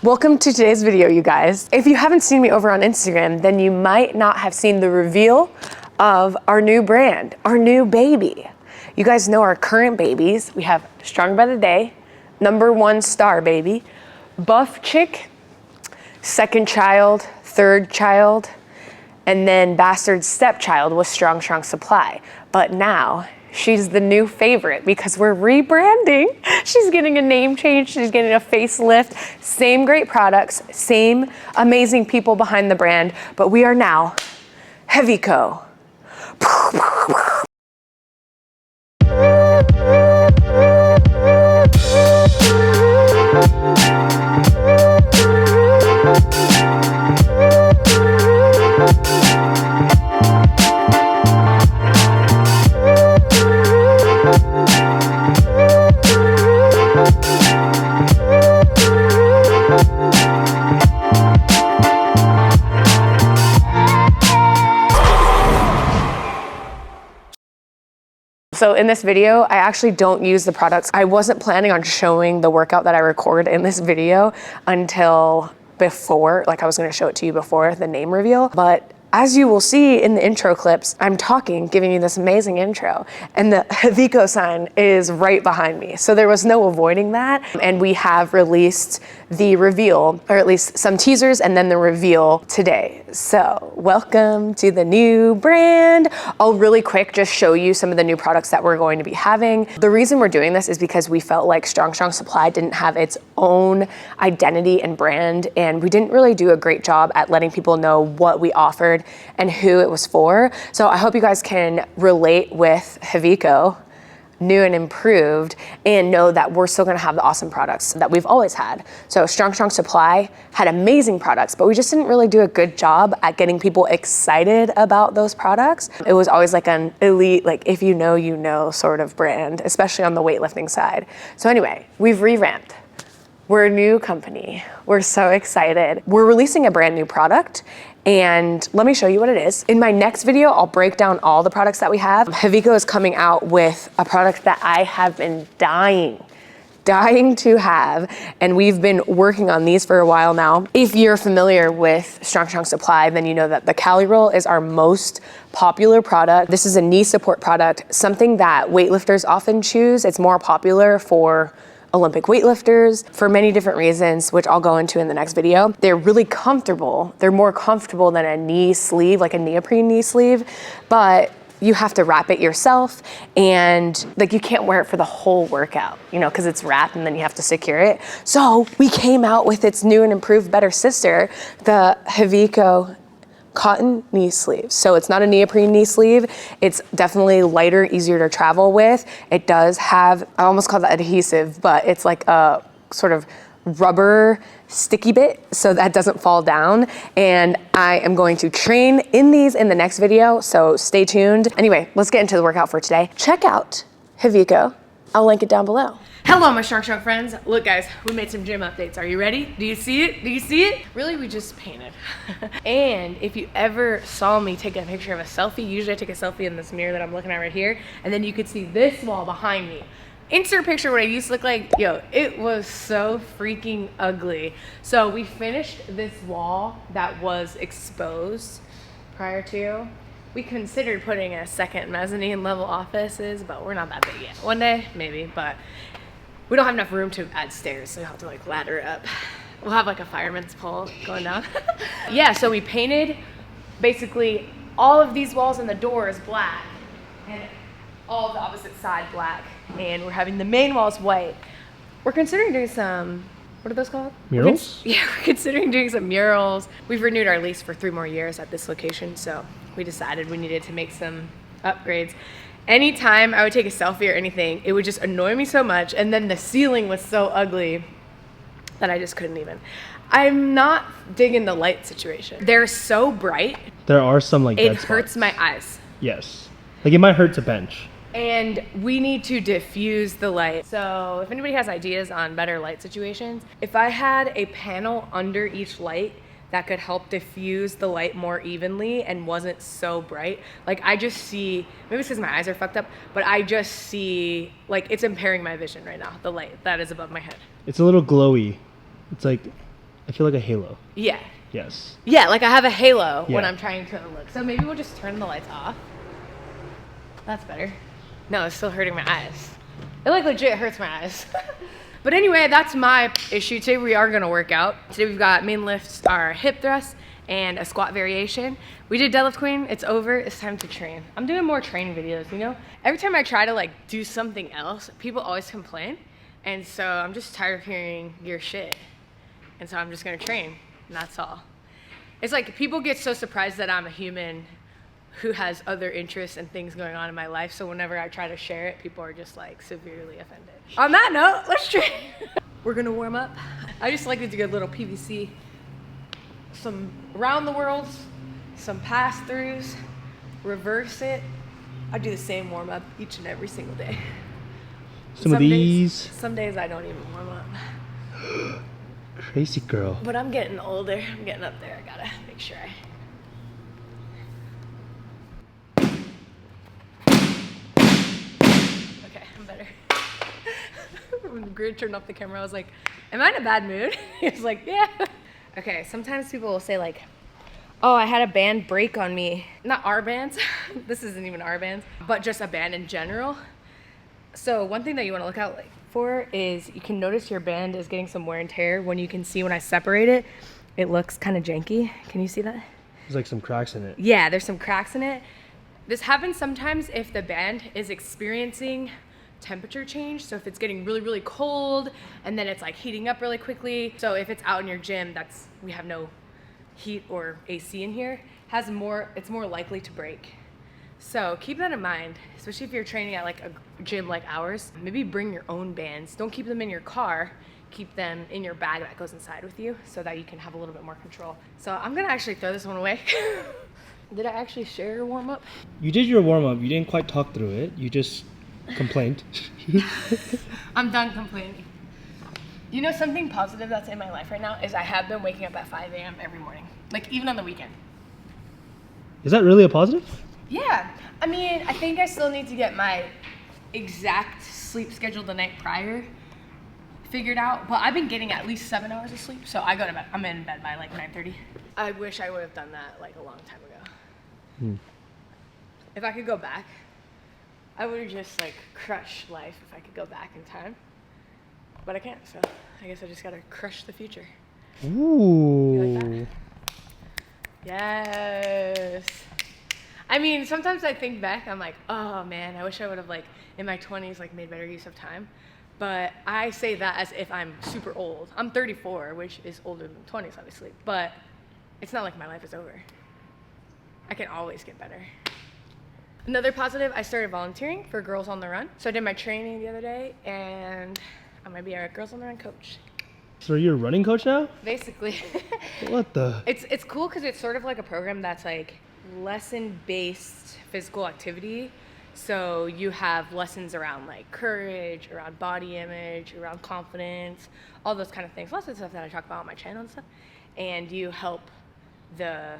Welcome to today's video, you guys. If you haven't seen me over on Instagram, then you might not have seen the reveal of our new brand, our new baby. You guys know our current babies. We have Strong by the Day, #1 star baby, Buff Chick, second child, third child, and then Bastard stepchild was Strong Supply. But now, she's the new favorite because we're rebranding. She's getting a name change, she's getting a facelift, same great products, same amazing people behind the brand, but we are now Heaviko. So in this video, I actually don't use the products. I wasn't planning on showing the workout that I record in this video until before, like I was gonna show it to you before the name reveal, but as you will see in the intro clips, I'm talking, giving you this amazing intro, and the Heaviko sign is right behind me. So there was no avoiding that. And we have released the reveal, or at least some teasers, and then the reveal today. So welcome to the new brand. I'll really quick just show you some of the new products that we're going to be having. The reason we're doing this is because we felt like Strong Supply didn't have its own identity and brand, and we didn't really do a great job at letting people know what we offered and who it was for. So I hope you guys can relate with Heaviko, new and improved, and know that we're still gonna have the awesome products that we've always had. So Strong Supply had amazing products, but we just didn't really do a good job at getting people excited about those products. It was always like an elite, like if you know sort of brand, especially on the weightlifting side. So anyway, we've revamped. We're a new company. We're so excited. We're releasing a brand new product, and let me show you what it is. In my next video, I'll break down all the products that we have. Heaviko is coming out with a product that I have been dying to have, and we've been working on these for a while now. If you're familiar with Strong Supply, then you know that the Cali Roll is our most popular product. This is a knee support product, something that weightlifters often choose. It's more popular for Olympic weightlifters for many different reasons, which I'll go into in the next video. They're really comfortable. They're more comfortable than a knee sleeve, like a neoprene knee sleeve, but you have to wrap it yourself, and like you can't wear it for the whole workout, you know, because it's wrapped and then you have to secure it. So we came out with its new and improved better sister, the Heaviko cotton knee sleeves. So it's not a neoprene knee sleeve. It's definitely lighter, easier to travel with. It does have, I almost call that adhesive, but it's like a sort of rubber sticky bit so that doesn't fall down. And I am going to train in these in the next video, so stay tuned. Anyway, let's get into the workout for today. Check out Heaviko. I'll link it down below. Hello, my Strong friends. Look, guys, we made some gym updates. Are you ready? Do you see it? Do you see it? Really, we just painted. And if you ever saw me take a picture of a selfie, usually I take a selfie in this mirror that I'm looking at right here, and then you could see this wall behind me. Insert picture what I used to look like. Yo, it was so freaking ugly. So we finished this wall that was exposed prior to. We considered putting a second mezzanine level offices, but we're not that big yet. One day, maybe, but we don't have enough room to add stairs, so we have to like ladder up. We'll have like a fireman's pole going down. Yeah, so we painted basically all of these walls and the doors black, and all of the opposite side black, and we're having the main walls white. We're considering doing some, what are those called? Murals? We're considering doing some murals. We've renewed our lease for 3 more years at this location, so we decided we needed to make some upgrades. Anytime I would take a selfie or anything, it would just annoy me so much, and then the ceiling was so ugly that I just couldn't even. I'm not digging the light situation. They're so bright. There are some like it dead hurts spots. my eyes. Yes. Like it might hurt to bench. And we need to diffuse the light. So if anybody has ideas on better light situations, if I had a panel under each light that could help diffuse the light more evenly and wasn't so bright. Like I just see, maybe it's because my eyes are fucked up, but I just see, like it's impairing my vision right now, the light that is above my head. It's a little glowy. It's like, I feel like a halo. Yeah. Yes. Yeah, like I have a halo when Yeah. I'm trying to look. So maybe we'll just turn the lights off. That's better. No, it's still hurting my eyes. It like legit hurts my eyes. But anyway, that's my issue. Today we are gonna work out. Today we've got main lifts, our hip thrust, and a squat variation. We did deadlift queen, it's over, it's time to train. I'm doing more training videos, you know? Every time I try to like do something else, people always complain. And so I'm just tired of hearing your shit. And so I'm just gonna train, and that's all. It's like people get so surprised that I'm a human who has other interests and things going on in my life. So whenever I try to share it, people are just like severely offended. On that note, let's train. We're gonna warm up. I just like to do a little PVC. Some around the worlds, some pass throughs, reverse it. I do the same warm up each and every single day. Some of these. Some days I don't even warm up. Crazy girl. But I'm getting older. I'm getting up there. I gotta make sure I. Okay, I'm better. When Grid turned off the camera, I was like, am I in a bad mood? He was like, yeah. Okay, sometimes people will say like, oh, I had a band break on me. Not our bands. This isn't even our bands, but just a band in general. So one thing that you want to look out for is you can notice your band is getting some wear and tear. When you can see when I separate it, it looks kind of janky. Can you see that? There's like some cracks in it. Yeah, there's some cracks in it. This happens sometimes if the band is experiencing temperature change. So if it's getting really, really cold and then it's like heating up really quickly. So if it's out in your gym, we have no heat or AC in here, it's more likely to break. So keep that in mind, especially if you're training at like a gym like ours. Maybe bring your own bands. Don't keep them in your car. Keep them in your bag that goes inside with you so that you can have a little bit more control. So I'm gonna actually throw this one away. Did I actually share your warm up? You did your warm up. You didn't quite talk through it. You just complained. I'm done complaining. You know, something positive that's in my life right now is I have been waking up at 5 a.m. every morning, like even on the weekend. Is that really a positive? Yeah, I mean, I think I still need to get my exact sleep schedule the night prior figured out, but I've been getting at least 7 hours of sleep, so I go to bed. I'm in bed by like 9:30. I wish I would have done that like a long time ago. If I could go back, I would have just like crushed life if I could go back in time, but I can't, so I guess I just gotta crush the future. Ooh. You like that? Yes. I mean, sometimes I think back, I'm like, oh man, I wish I would have like in my 20s like made better use of time. But I say that as if I'm super old. I'm 34, which is older than 20s obviously, but it's not like my life is over. I can always get better. Another positive, I started volunteering for Girls on the Run. So I did my training the other day and I'm gonna be a Girls on the Run coach. So you're a running coach now? Basically. What the? It's cool because it's sort of like a program that's like lesson-based physical activity. So you have lessons around like courage, around body image, around confidence, all those kind of things. Lots of stuff that I talk about on my channel and stuff. And you help the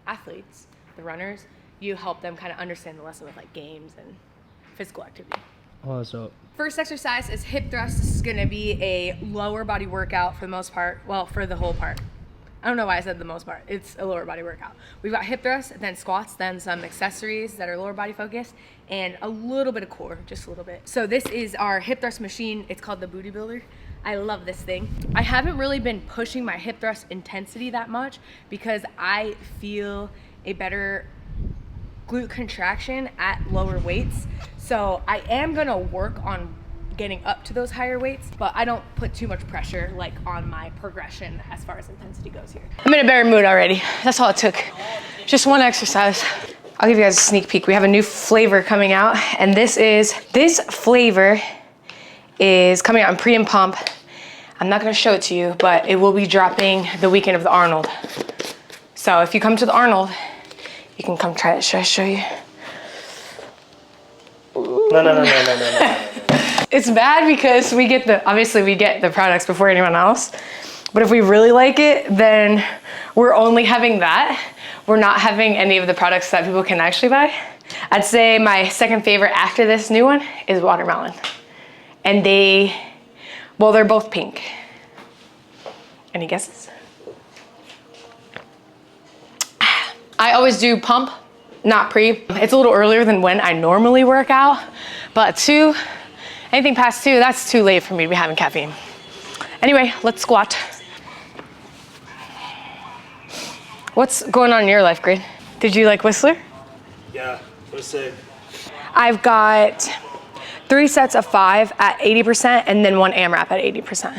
athletes, the runners, you help them kind of understand the lesson with like games and physical activity. Oh, so. First exercise is hip thrust. This is gonna be a lower body workout for the most part. Well, for the whole part. I don't know why I said the most part. It's a lower body workout. We've got hip thrusts, then squats, then some accessories that are lower body focused, and a little bit of core, just a little bit. So this is our hip thrust machine. It's called the Booty Builder. I love this thing. I haven't really been pushing my hip thrust intensity that much because I feel a better glute contraction at lower weights. So I am gonna work on getting up to those higher weights, but I don't put too much pressure like on my progression as far as intensity goes here. I'm in a better mood already. That's all it took. Just one exercise. I'll give you guys a sneak peek. We have a new flavor coming out, and this flavor is coming out in Pre and Pump. I'm not gonna show it to you, but it will be dropping the weekend of the Arnold. So if you come to the Arnold, you can come try it. Should I show you? No. It's bad because obviously we get the products before anyone else. But if we really like it, then we're only having that. We're not having any of the products that people can actually buy. I'd say my second favorite after this new one is watermelon. And they're both pink. Any guesses? I always do pump, not pre. It's a little earlier than when I normally work out, but 2, anything past 2, that's too late for me to be having caffeine. Anyway, let's squat. What's going on in your life, Grid? Did you like Whistler? Yeah, it was sick. I've got 3 sets of 5 at 80% and then 1 AMRAP at 80%.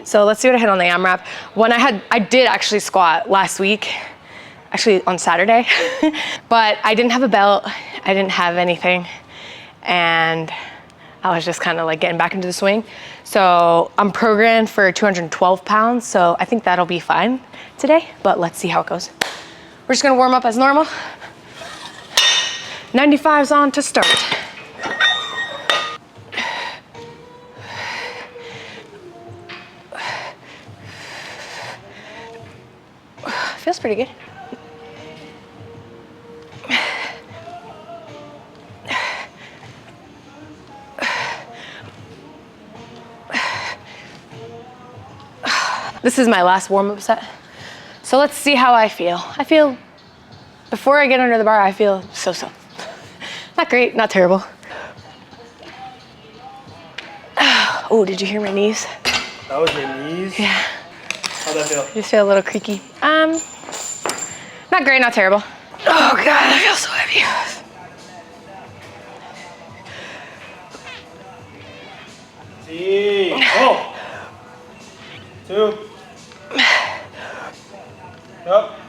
So let's see what I hit on the AMRAP. I did actually squat last week, actually on Saturday, but I didn't have a belt, I didn't have anything, and I was just kind of like getting back into the swing. So I'm programmed for 212 pounds, so I think that'll be fine today, but let's see how it goes. We're just gonna warm up as normal. 95's on to start. Feels pretty good. This is my last warm-up set. So let's see how I feel. Before I get under the bar, I feel so-so. Not great, not terrible. Oh, did you hear my knees? That was your knees? Yeah. How'd that feel? Just feel a little creaky. Not great, not terrible. Oh God, I feel so heavy. See. Oh. 2. Up.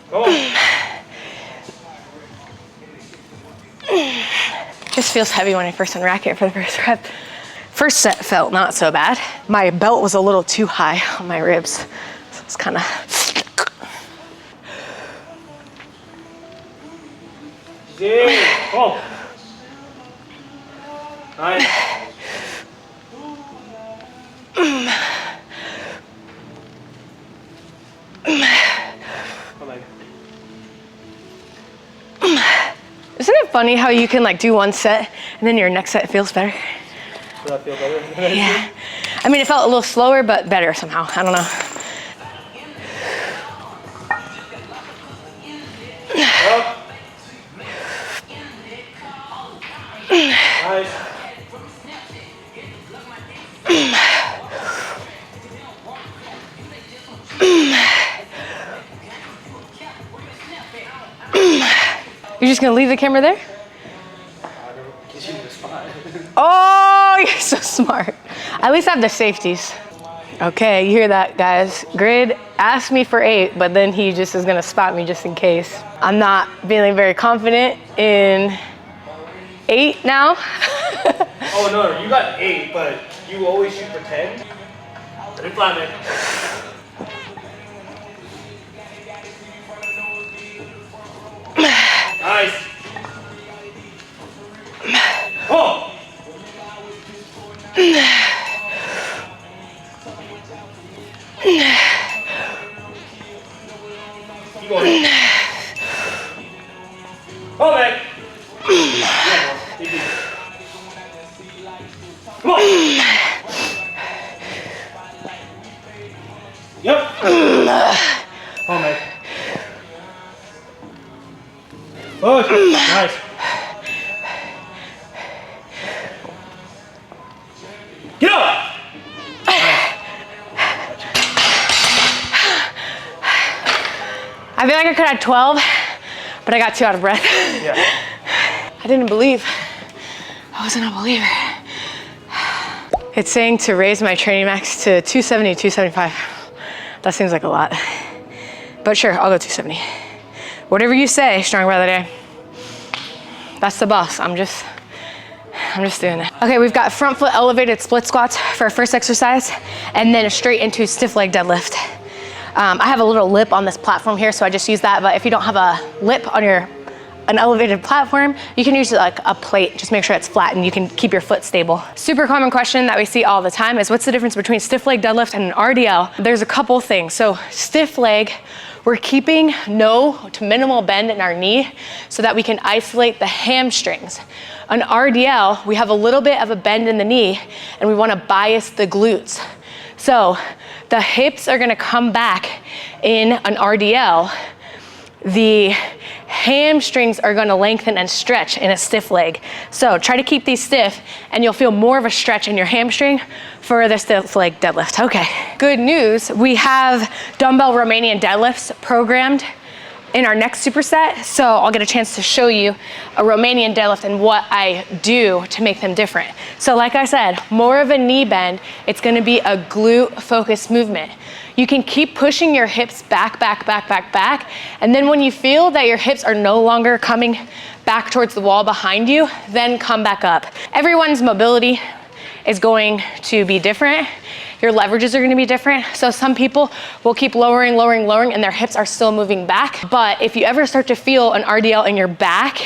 Go on. Just feels heavy when I first unrack it for the first rep. First set felt not so bad. My belt was a little too high on my ribs. So it's kind of. See. Oh. Nice. Isn't it funny how you can like do one set and then your next set feels better? Does that feel better? Yeah. I mean, it felt a little slower, but better somehow. I don't know. Up. Nice. You're just gonna leave the camera there? Oh, you're so smart. At least I have the safeties. Okay, you hear that, guys? Grid asked me for 8, but then he just is gonna spot me just in case. I'm not feeling very confident in 8 now. Oh no, you got 8, but you always shoot for 10. Ready, flat, man. Nice. Oh. Keep going. Oh, man. Come on. Yep. Oh, man. Push. Nice. Get up. I feel like I could have 12, but I got too out of breath. Yeah. I didn't believe. I wasn't a believer. It's saying to raise my training max to 270, 275. That seems like a lot. But sure, I'll go 270. Whatever you say, Strong Brother Day. That's the boss. I'm just doing it. Okay, we've got front foot elevated split squats for our first exercise, and then straight into stiff leg deadlift. I have a little lip on this platform here, so I just use that, but if you don't have a lip on an elevated platform, you can use like a plate. Just make sure it's flat and you can keep your foot stable. Super common question that we see all the time is what's the difference between stiff leg deadlift and an RDL? There's a couple things. So stiff leg we're keeping no to minimal bend in our knee so that we can isolate the hamstrings. On RDL, we have a little bit of a bend in the knee and we wanna bias the glutes. So the hips are gonna come back in an RDL. The hamstrings are gonna lengthen and stretch in a stiff leg. So try to keep these stiff and you'll feel more of a stretch in your hamstring for the stiff leg deadlift. Okay, good news. We have dumbbell Romanian deadlifts programmed in our next superset. So I'll get a chance to show you a Romanian deadlift and what I do to make them different. So like I said, more of a knee bend. It's gonna be a glute focused movement. You can keep pushing your hips back, back, back, back, back. And then when you feel that your hips are no longer coming back towards the wall behind you, then come back up. Everyone's mobility is going to be different. Your leverages are gonna be different. So some people will keep lowering, lowering, lowering, and their hips are still moving back. But if you ever start to feel an RDL in your back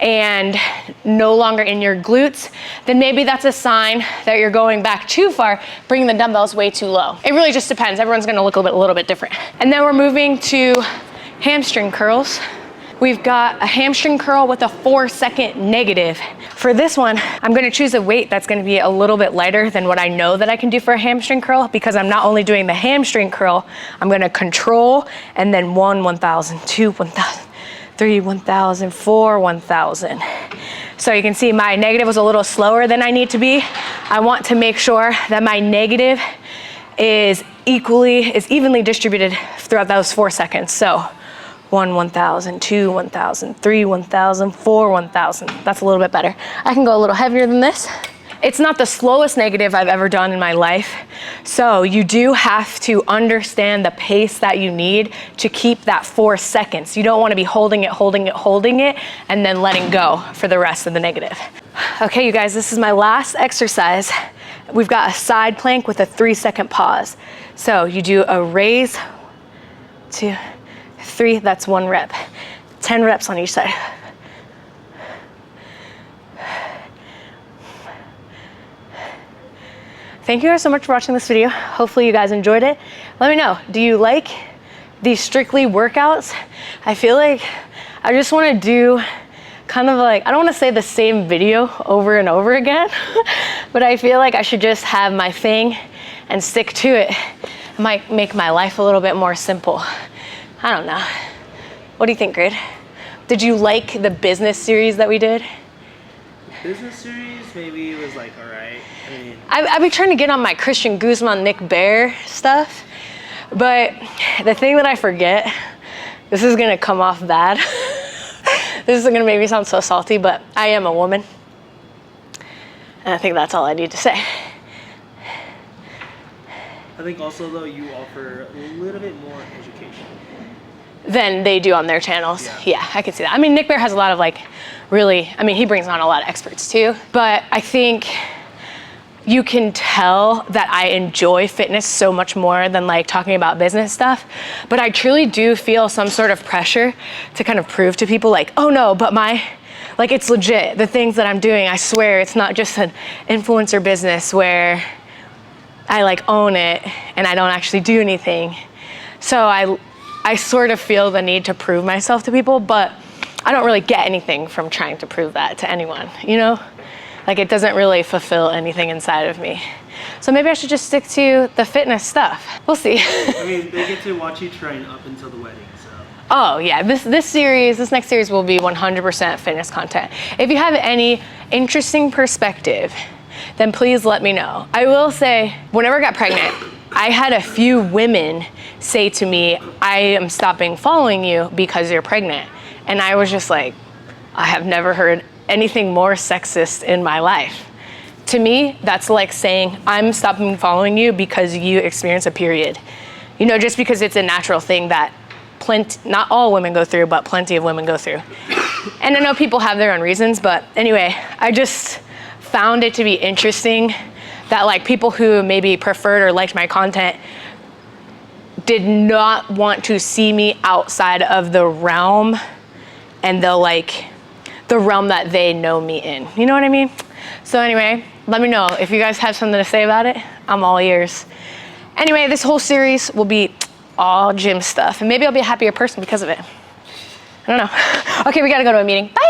and no longer in your glutes, then maybe that's a sign that you're going back too far, bringing the dumbbells way too low. It really just depends. Everyone's gonna look a little bit different. And then we're moving to hamstring curls. We've got a hamstring curl with a 4-second negative. For this one, I'm gonna choose a weight that's gonna be a little bit lighter than what I know that I can do for a hamstring curl, because I'm not only doing the hamstring curl, I'm gonna control and then 1, 1,000, 2, 1,000, 3, 1,000, 4, 1,000. So you can see my negative was a little slower than I need to be. I want to make sure that my negative is evenly distributed throughout those 4 seconds. So 1, 1,000, 2, 1,000, 3, 1,000, 4, 1,000. That's a little bit better. I can go a little heavier than this. It's not the slowest negative I've ever done in my life. So you do have to understand the pace that you need to keep that 4 seconds. You don't want to be holding it, holding it, holding it, and then letting go for the rest of the negative. Okay, you guys, this is my last exercise. We've got a side plank with a 3-second pause. So you do a raise, 2, 3, that's 1 rep. 10 reps on each side. Thank you guys so much for watching this video. Hopefully you guys enjoyed it. Let me know, do you like these strictly workouts? I feel like I just wanna do kind of like, I don't wanna say the same video over and over again, but I feel like I should just have my thing and stick to it. It might make my life a little bit more simple. I don't know. What do you think, Grid? Did you like the business series that we did? Business series, maybe it was like, all right. I mean, I've been trying to get on my Christian Guzman, Nick Bear stuff, but the thing that I forget, this is gonna come off bad. This is gonna make me sound so salty, but I am a woman. And I think that's all I need to say. I think also though, you offer a little bit more education than they do on their channels. Yeah, I can see that. I mean, Nick Bear has a lot of like really, I mean, he brings on a lot of experts too, but I think you can tell that I enjoy fitness so much more than like talking about business stuff. But I truly do feel some sort of pressure to kind of prove to people like, oh no, but like it's legit. The things that I'm doing, I swear it's not just an influencer business where I like own it and I don't actually do anything. So I sort of feel the need to prove myself to people, but I don't really get anything from trying to prove that to anyone, you know? Like it doesn't really fulfill anything inside of me. So maybe I should just stick to the fitness stuff. We'll see. I mean, they get to watch you train up until the wedding, so. Oh yeah, this next series will be 100% fitness content. If you have any interesting perspective, then please let me know. I will say, whenever I got pregnant, I had a few women say to me, I am stopping following you because you're pregnant. And I was just like, I have never heard anything more sexist in my life. To me, that's like saying, I'm stopping following you because you experience a period. You know, just because it's a natural thing that not all women go through, but plenty of women go through. And I know people have their own reasons, but anyway, I just found it to be interesting that like people who maybe preferred or liked my content did not want to see me outside of the realm and the realm that they know me in. You know what I mean? So anyway, let me know if you guys have something to say about it. I'm all ears. Anyway, this whole series will be all gym stuff. And maybe I'll be a happier person because of it. I don't know. Okay, we gotta go to a meeting. Bye.